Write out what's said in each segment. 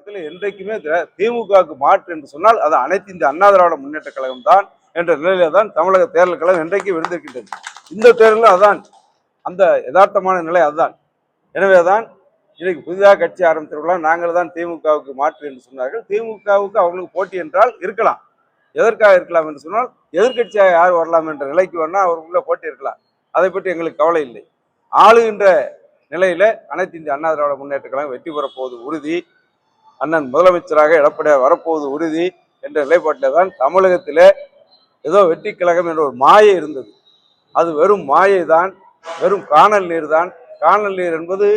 கழகத்தில் என்றைக்குமே திமுகவுக்கு மாற்று என்று சொன்னால் அது அனைத்து இந்திய அண்ணா திராவிட முன்னேற்ற கழகம் தான் என்ற நிலையில தான் தமிழக தேர்தல் கழகம் என்றைக்கும் விழுந்திருக்கின்றது. இந்த தேர்தலில் அதுதான் அந்த யதார்த்தமான நிலை அதுதான். எனவேதான் இன்னைக்கு புதிதாக கட்சி ஆரம்பித்தவர்களாம் நாங்கள் தான் திமுகவுக்கு மாற்று என்று சொன்னார்கள். திமுகவுக்கு அவங்களுக்கு போட்டி என்றால் இருக்கலாம். எதற்காக இருக்கலாம் என்று சொன்னால் எதிர்கட்சியாக யார் வரலாம் என்ற நிலைக்கு வேணா அவருக்குள்ள போட்டி இருக்கலாம். அதை பற்றி எங்களுக்கு கவலை இல்லை. ஆளுகின்ற நிலையில அனைத்து இந்திய அண்ணா திராவிட முன்னேற்ற கழகம் வெற்றி பெறப்போவது உறுதி. அண்ணன் முதலமைச்சராக எடப்பாடியார் வரப்போவது உறுதி என்ற நிலைப்பாட்டில் தான் தமிழகத்திலே ஏதோ வெற்றி கழகம் என்ற ஒரு மாயை இருந்தது. அது வெறும் மாயை தான், வெறும் காணல் நீர் தான். காணல் நீர் என்பது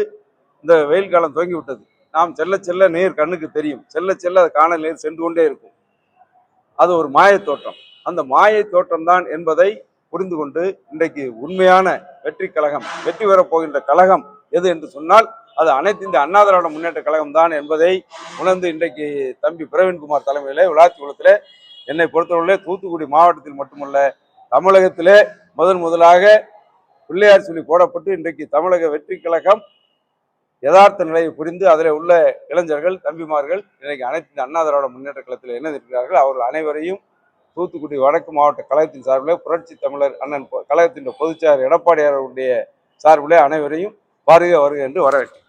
இந்த வெயில் காலம் துவங்கி விட்டது. நாம் செல்ல செல்ல நீர் கண்ணுக்கு தெரியும். செல்ல செல்ல அது காணல் நீர் சென்று கொண்டே இருக்கும். அது ஒரு மாய தோற்றம். அந்த மாயை தோற்றம் தான் என்பதை புரிந்து கொண்டு இன்றைக்கு உண்மையான வெற்றி கழகம், வெற்றி பெறப் போகின்ற கழகம் எது என்று சொன்னால் அது அனைத்து இந்திய அண்ணா திராவிட முன்னேற்ற கழகம் தான் என்பதை உணர்ந்து இன்றைக்கு தம்பி பிரவீன்குமார் தலைமையிலே விளாத்திக்குளத்திலே என்னை பொறுத்தவரையிலே தூத்துக்குடி மாவட்டத்தில் மட்டுமல்ல தமிழகத்திலே முதலாக பிள்ளையார் சொல்லி போடப்பட்டு இன்றைக்கு தமிழக வெற்றி கழகம் யதார்த்த நிலையை புரிந்து அதில் உள்ள இளைஞர்கள் தம்பிமார்கள் இன்றைக்கு அனைத்து இந்திய அண்ணா திராவிட முன்னேற்ற கழகத்தில் இணைந்திருக்கிறார்கள். அவர்கள் அனைவரையும் தூத்துக்குடி வடக்கு மாவட்ட கழகத்தின் சார்பில் புரட்சி தமிழர் அண்ணன் கழகத்தின் பொதுச்செயலாளர் எடப்பாடியாருடைய சார்பிலே அனைவரையும் வருக வருக என்று வரவேற்கிறேன்.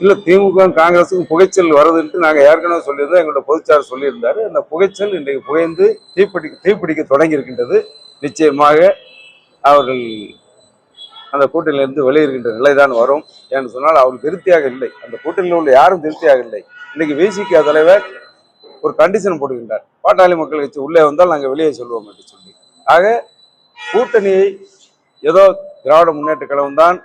இல்ல திமுக காங்கிரஸுக்கும் புகைச்சல் வருதுன்ட்டு நாங்க ஏற்கனவே சொல்லியிருந்தோம். எங்களோட பொதுச்செயலாளர் சொல்லியிருந்தாரு. அந்த புகைச்சல் இன்றைக்கு புகைந்து தீப்பிடிக்க தொடங்கி இருக்கின்றது. நிச்சயமாக அவர்கள் அந்த கூட்டணியிலிருந்து வெளியிருக்கின்ற நிலைதான் வரும் என்று சொன்னால் அவர்கள் திருப்தியாக இல்லை. அந்த கூட்டணியில் உள்ள யாரும் திருப்தியாக இல்லை. இன்னைக்கு விசிக தலைவர் ஒரு கண்டிஷன் போடுகின்றார், பாட்டாளி மக்கள் கட்சி உள்ளே வந்தால் நாங்கள் வெளியே சொல்வோம் என்று சொல்லி. ஆக கூட்டணியை ஏதோ திராவிட முன்னேற்ற கழகம் தான்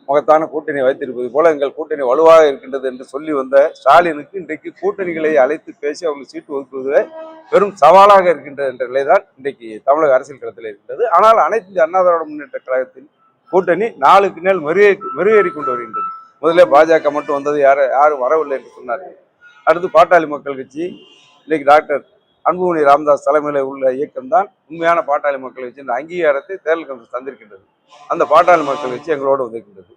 மகத்தான கூட்டணியை வைத்திருப்பது போல எங்கள் கூட்டணி வலுவாக இருக்கின்றது என்று சொல்லி வந்த ஸ்டாலினுக்கு இன்றைக்கு கூட்டணிகளை அழைத்து பேசி அவர்கள் சீட்டு ஒதுக்குவதில் பெரும் சவாலாக இருக்கின்றது என்ற நிலைதான் இன்றைக்கு தமிழக அரசியல் களத்தில் இருக்கின்றது. ஆனால் அனைத்து இந்திய அண்ணா திராவிட முன்னேற்ற கழகத்தின் கூட்டணி நாளுக்கு நாள் மெருகேறி கொண்டு வருகின்றது. முதல்ல பாஜக மட்டும் வந்தது யாரும் வரவில்லை என்று சொன்னார்கள். அடுத்து பாட்டாளி மக்கள் கட்சி, இன்னைக்கு டாக்டர் அன்புமணி ராமதாஸ் தலைமையில் உள்ள இயக்கம் தான் உண்மையான பாட்டாளி மக்கள் கட்சி என்ற அங்கீகாரத்தை தேர்தல் கமிஷன் தந்திருக்கின்றது. அந்த பாட்டாளி மக்கள் கட்சி எங்களோடு வந்திருக்கின்றது.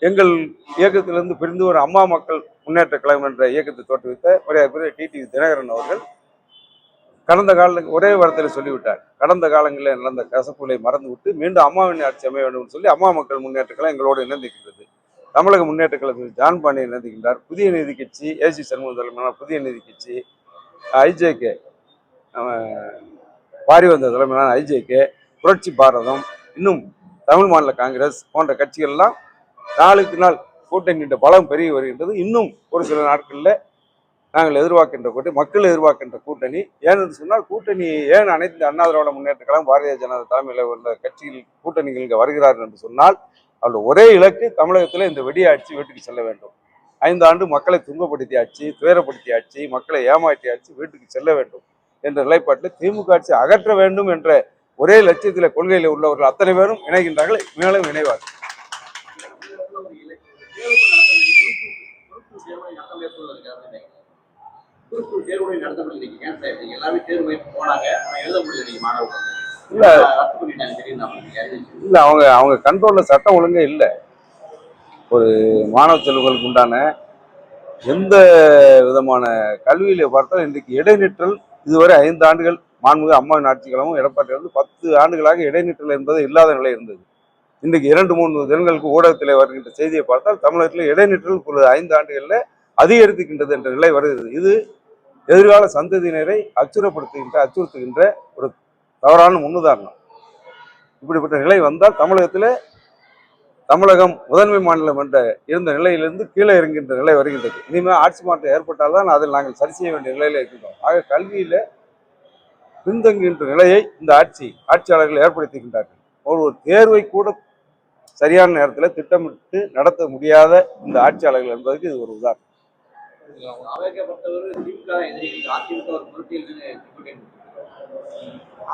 எங்கள் இயக்கத்திலிருந்து பிரிந்து ஒரு அம்மா மக்கள் முன்னேற்ற கழகம் என்ற இயக்கத்தை தோற்றுவித்த மரியாதைக்குரிய டிடிவி தினகரன் அவர்கள் கடந்த ஒரே வாரத்தில் சொல்லிவிட்டார். கடந்த காலங்களில் நடந்த கசப்புகளை மறந்துவிட்டு மீண்டும் அம்மாவின் ஆட்சி அமைய வேண்டும் சொல்லி அம்மா மக்கள் முன்னேற்ற கழகம் எங்களோடு இணைந்திருக்கிறது. தமிழக முன்னேற்ற கழகத்தில் ஜான் பாண்டியன் இணைந்திருக்கின்றார். புதிய நீதி கட்சி ஏசி சண்முகம் தலைமையிலான புதிய நீதி கட்சி, ஐஜேகே பாரிவந்த தலைமையிலான ஐஜேகே, புரட்சி பாரதம், இன்னும் தமிழ் மாநில காங்கிரஸ் போன்ற கட்சிகள் எல்லாம் நாளுக்கு நாள் கூட்டணியின் பலம் பெருகி வருகின்றது. இன்னும் ஒரு சில நாட்களில் நாங்கள் எதிர்பார்க்கின்ற கூட்டணி, மக்கள் எதிர்பார்க்கின்ற கூட்டணி. ஏன்னு சொன்னால் கூட்டணி ஏன் அனைத்து அண்ணா திராவிட முன்னேற்ற கழகம் பாரதிய ஜனதா தலைமையில் உள்ள கட்சிகள் கூட்டணிகள் இங்கே வருகிறார்கள் என்று சொன்னால் அவருடைய ஒரே இலக்கு தமிழகத்தில் இந்த வெடியாட்சி வீட்டுக்கு செல்ல வேண்டும். 5 ஆண்டு மக்களை துன்பப்படுத்திய ஆட்சி, துயரப்படுத்திய ஆட்சி, மக்களை ஏமாற்றிய ஆட்சி வீட்டுக்கு செல்ல வேண்டும் என்ற நிலைப்பாட்டில் திமுக ஆட்சி அகற்ற வேண்டும் என்ற ஒரே லட்சியத்தில் கொள்கையில் உள்ளவர்கள் அத்தனை பேரும் இணைகின்றார்கள், மேலும் இணைவார்கள். இல்ல அவங்க கண்ட்ரோல்ல சட்டம் ஒழுங்கே இல்லை. ஒரு மாணவ செல்வங்களுக்கு உண்டான எந்த விதமான கல்வியில பார்த்தால் இன்றைக்கு இடைநிற்றல் இதுவரை 5 ஆண்டுகள் மாண்புமிகு அம்மாவின் ஆட்சிகளும் எடப்பாடி 10 ஆண்டுகளாக இடைநிற்றல் என்பது இல்லாத நிலை இருந்தது. இன்றைக்கு 2-3 தினங்களுக்கு ஊடகத்தில் வருகின்ற செய்தியை பார்த்தால் தமிழகத்தில் இடைநிற்றல் 5 ஆண்டுகளில் அதிகரித்துக்கின்றது என்ற நிலை வருகிறது. இது எதிர்கால சந்ததியினரை அச்சுறுத்துகின்ற ஒரு தவறான முன்னுதாரணம். இப்படிப்பட்ட நிலை வந்தால் தமிழகம் முதன்மை மாநிலம் என்ற இருந்த நிலையிலிருந்து கீழே இறங்குகின்ற நிலை வருகின்றது. இனிமேல் ஆட்சி மாற்றம் ஏற்பட்டால்தான் அதில் நாங்கள் சரி செய்ய வேண்டிய நிலையில இருக்கின்றோம். ஆக கல்வியில பின்தங்குகின்ற நிலையை இந்த ஆட்சியாளர்கள் ஏற்படுத்துகின்றார்கள். ஒரு தேர்வை கூட சரியான நேரத்தில் திட்டமிட்டு நடத்த முடியாத இந்த ஆட்சியாளர்கள் என்பதற்கு இது ஒரு உதாரணம்.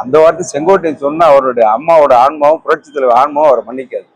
அந்த வார்த்தை செங்கோட்டையன் சொன்னா அவருடைய அம்மாவோட ஆன்மாவும் புரட்சி தலைவர் ஆன்மாவும் அவரை மன்னிக்காது.